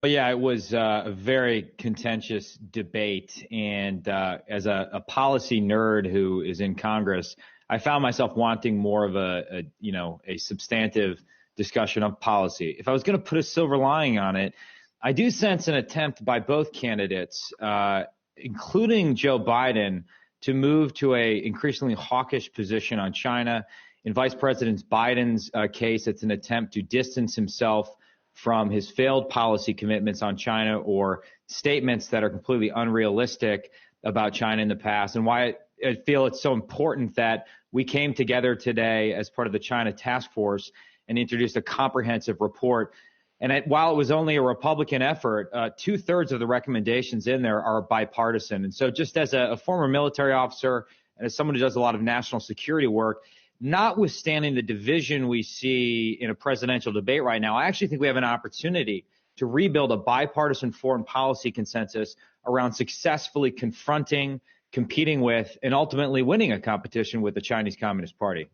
But yeah, it was a very contentious debate. And as a policy nerd who is in Congress, I found myself wanting more of a substantive discussion of policy. If I was going to put a silver lining on it, I do sense an attempt by both candidates, including Joe Biden, to move to a increasingly hawkish position on China. In Vice President Biden's case, it's an attempt to distance himself from his failed policy commitments on China or statements that are completely unrealistic about China in the past, and why I feel it's so important that we came together today as part of the China task force and introduced a comprehensive report. And while it was only a Republican effort, 2/3 of the recommendations in there are bipartisan. And so just as a former military officer and as someone who does a lot of national security work, notwithstanding the division we see in a presidential debate right now, I actually think we have an opportunity to rebuild a bipartisan foreign policy consensus around successfully confronting, competing with, and ultimately winning a competition with the Chinese Communist Party.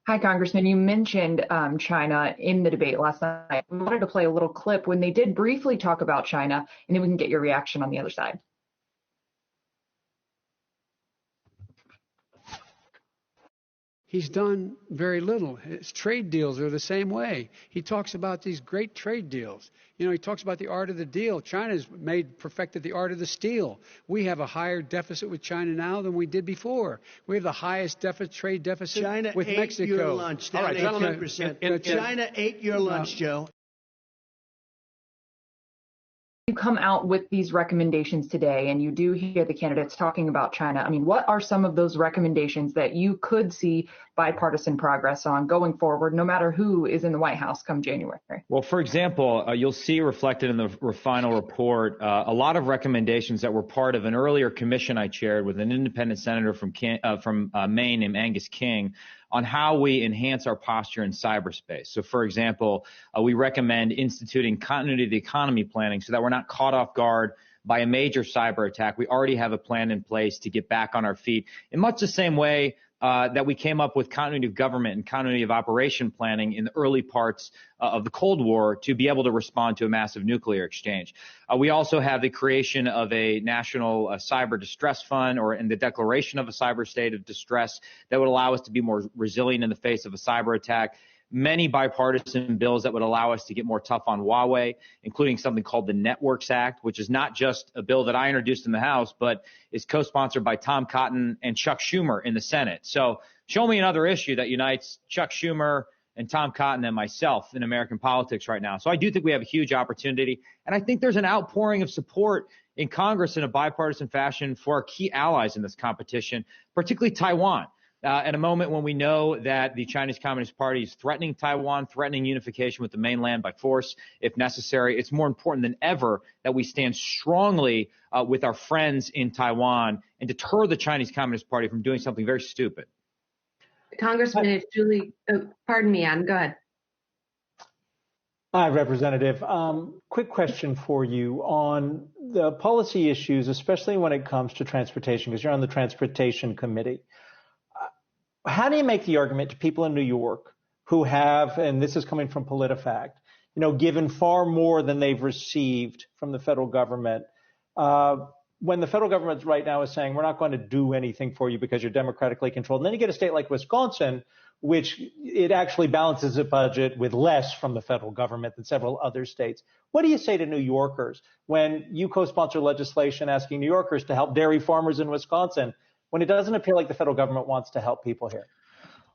Hi, Congressman. You mentioned China in the debate last night. We wanted to play a little clip when they did briefly talk about China, and then we can get your reaction on the other side. He's done very little. His trade deals are the same way. He talks about these great trade deals. You know, he talks about the art of the deal. China's perfected the art of the steal. We have a higher deficit with China now than we did before. We have the highest trade deficit China with ate Mexico. Your lunch. All right, gentlemen. China ate your lunch, Joe. You come out with these recommendations today, and you do hear the candidates talking about China. I mean, what are some of those recommendations that you could see bipartisan progress on going forward, no matter who is in the White House come January? Well, for example, you'll see reflected in the final report a lot of recommendations that were part of an earlier commission I chaired with an independent senator from Maine named Angus King on how we enhance our posture in cyberspace. So, for example, we recommend instituting continuity of the economy planning so that we're not caught off guard by a major cyber attack. We already have a plan in place to get back on our feet in much the same way that we came up with continuity of government and continuity of operation planning in the early parts of the Cold War to be able to respond to a massive nuclear exchange. We also have the creation of a national cyber distress fund and the declaration of a cyber state of distress that would allow us to be more resilient in the face of a cyber attack. Many bipartisan bills that would allow us to get more tough on Huawei, including something called the Networks Act, which is not just a bill that I introduced in the House, but is co-sponsored by Tom Cotton and Chuck Schumer in the Senate. So show me another issue that unites Chuck Schumer and Tom Cotton and myself in American politics right now. So I do think we have a huge opportunity. And I think there's an outpouring of support in Congress in a bipartisan fashion for our key allies in this competition, particularly Taiwan. At a moment when we know that the Chinese Communist Party is threatening Taiwan, threatening unification with the mainland by force, if necessary, it's more important than ever that we stand strongly with our friends in Taiwan and deter the Chinese Communist Party from doing something very stupid. Congressman, it's Julie. Pardon me, Ann. Go ahead. Hi, Representative. Quick question for you on the policy issues, especially when it comes to transportation, because you're on the Transportation Committee. How do you make the argument to people in New York who have, and this is coming from PolitiFact, given far more than they've received from the federal government, when the federal government right now is saying we're not going to do anything for you because you're democratically controlled, and then you get a state like Wisconsin, which it actually balances a budget with less from the federal government than several other states. What do you say to New Yorkers when you co-sponsor legislation asking New Yorkers to help dairy farmers in Wisconsin, when it doesn't appear like the federal government wants to help people here?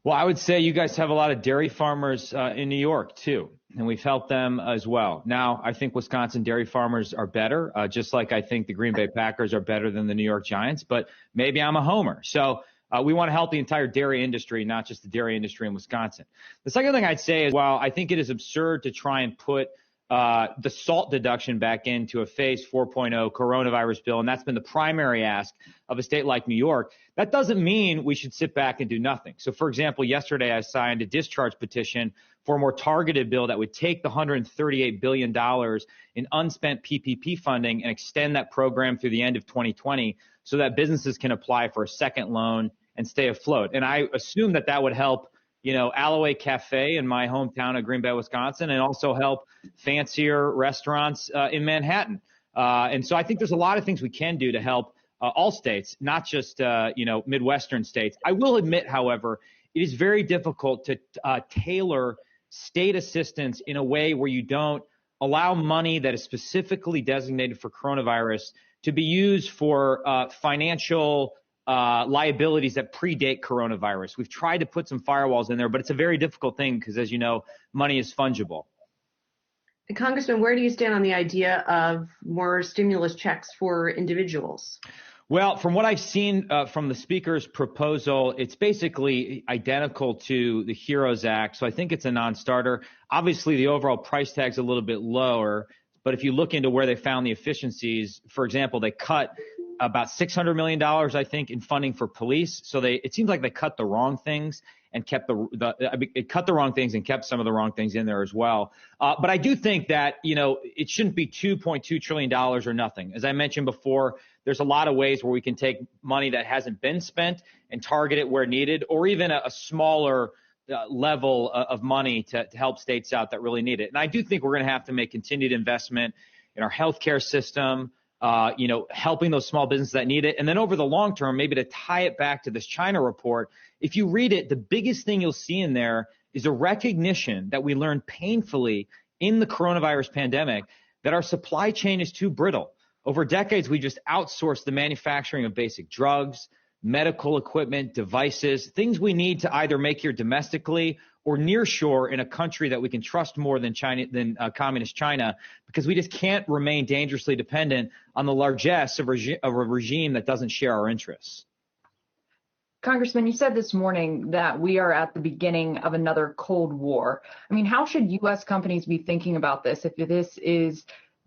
Well, I would say you guys have a lot of dairy farmers in New York, too, and we've helped them as well. Now, I think Wisconsin dairy farmers are better, just like I think the Green Bay Packers are better than the New York Giants, but maybe I'm a homer. So we want to help the entire dairy industry, not just the dairy industry in Wisconsin. The second thing I'd say is, while I think it is absurd to try and put the SALT deduction back into a phase 4.0 coronavirus bill, and that's been the primary ask of a state like New York, that doesn't mean we should sit back and do nothing. So, for example, yesterday I signed a discharge petition for a more targeted bill that would take the $138 billion in unspent PPP funding and extend that program through the end of 2020 so that businesses can apply for a second loan and stay afloat. And I assume that would help Alloway Cafe in my hometown of Green Bay, Wisconsin, and also help fancier restaurants in Manhattan. And so I think there's a lot of things we can do to help all states, not just, Midwestern states. I will admit, however, it is very difficult to tailor state assistance in a way where you don't allow money that is specifically designated for coronavirus to be used for financial liabilities that predate coronavirus. We've tried to put some firewalls in there, but it's a very difficult thing because, as you know, money is fungible. Congressman, where do you stand on the idea of more stimulus checks for individuals? Well, from what I've seen from the speaker's proposal, it's basically identical to the HEROES Act. So I think it's a non-starter. Obviously, the overall price tag's a little bit lower. But if you look into where they found the efficiencies, for example, they cut about $600 million, I think, in funding for police. So it seems like they cut the wrong things and kept it cut the wrong things and kept some of the wrong things in there as well. But I do think that, it shouldn't be $2.2 trillion or nothing. As I mentioned before, there's a lot of ways where we can take money that hasn't been spent and target it where needed, or even a smaller level of money to help states out that really need it. And I do think we're going to have to make continued investment in our healthcare system, helping those small businesses that need it. And then over the long term, maybe to tie it back to this China report, if you read it, the biggest thing you'll see in there is a recognition that we learned painfully in the coronavirus pandemic that our supply chain is too brittle. Over decades, we just outsourced the manufacturing of basic drugs, medical equipment, devices, things we need to either make here domestically or nearshore in a country that we can trust more than communist China, because we just can't remain dangerously dependent on the largesse of a regime that doesn't share our interests. Congressman, you said this morning that we are at the beginning of another Cold War. I mean, how should U.S. companies be thinking about this if this is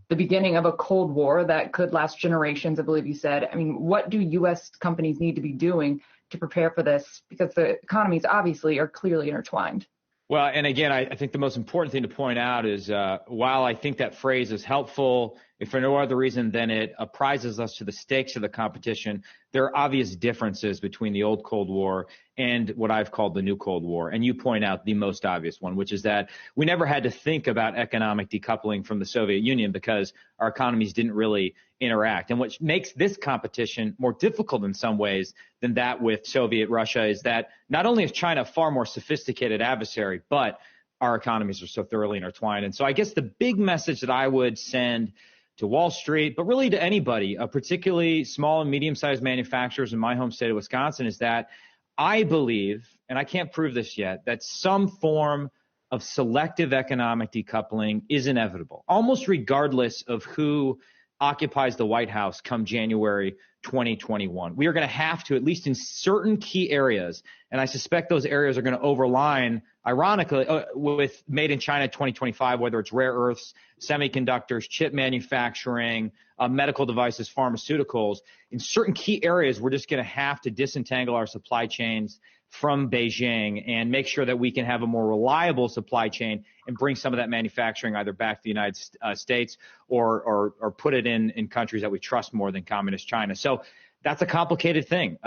the beginning of a Cold War that could last generations, I believe you said? I mean, what do U.S. companies need to be doing to prepare for this? Because the economies obviously are clearly intertwined. Well, and again, I think the most important thing to point out is while I think that phrase is helpful, if for no other reason than it apprises us to the stakes of the competition, there are obvious differences between the old Cold War and what I've called the new Cold War. And you point out the most obvious one, which is that we never had to think about economic decoupling from the Soviet Union because our economies didn't really interact. And what makes this competition more difficult in some ways than that with Soviet Russia is that not only is China a far more sophisticated adversary, but our economies are so thoroughly intertwined. And so I guess the big message that I would send to Wall Street, but really to anybody, particularly small and medium-sized manufacturers in my home state of Wisconsin, is that I believe, and I can't prove this yet, that some form of selective economic decoupling is inevitable, almost regardless of who occupies the White House come January 2021. We are going to have to, at least in certain key areas, and I suspect those areas are going to overline, ironically, with Made in China 2025, whether it's rare earths, semiconductors, chip manufacturing, medical devices, pharmaceuticals. In certain key areas, we're just going to have to disentangle our supply chains from Beijing and make sure that we can have a more reliable supply chain and bring some of that manufacturing either back to the United States or put it in countries that we trust more than communist China. So that's a complicated thing,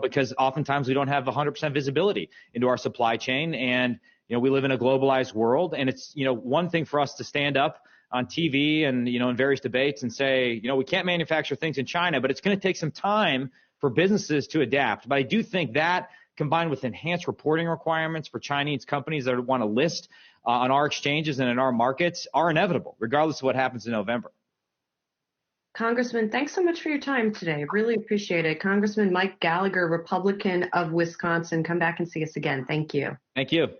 because oftentimes we don't have 100% visibility into our supply chain. And, we live in a globalized world, and it's, one thing for us to stand up on TV and, in various debates and say, we can't manufacture things in China, but it's going to take some time for businesses to adapt. But I do think that combined with enhanced reporting requirements for Chinese companies that want to list on our exchanges and in our markets are inevitable, regardless of what happens in November. Congressman, thanks so much for your time today. Really appreciate it. Congressman Mike Gallagher, Republican of Wisconsin. Come back and see us again. Thank you. Thank you.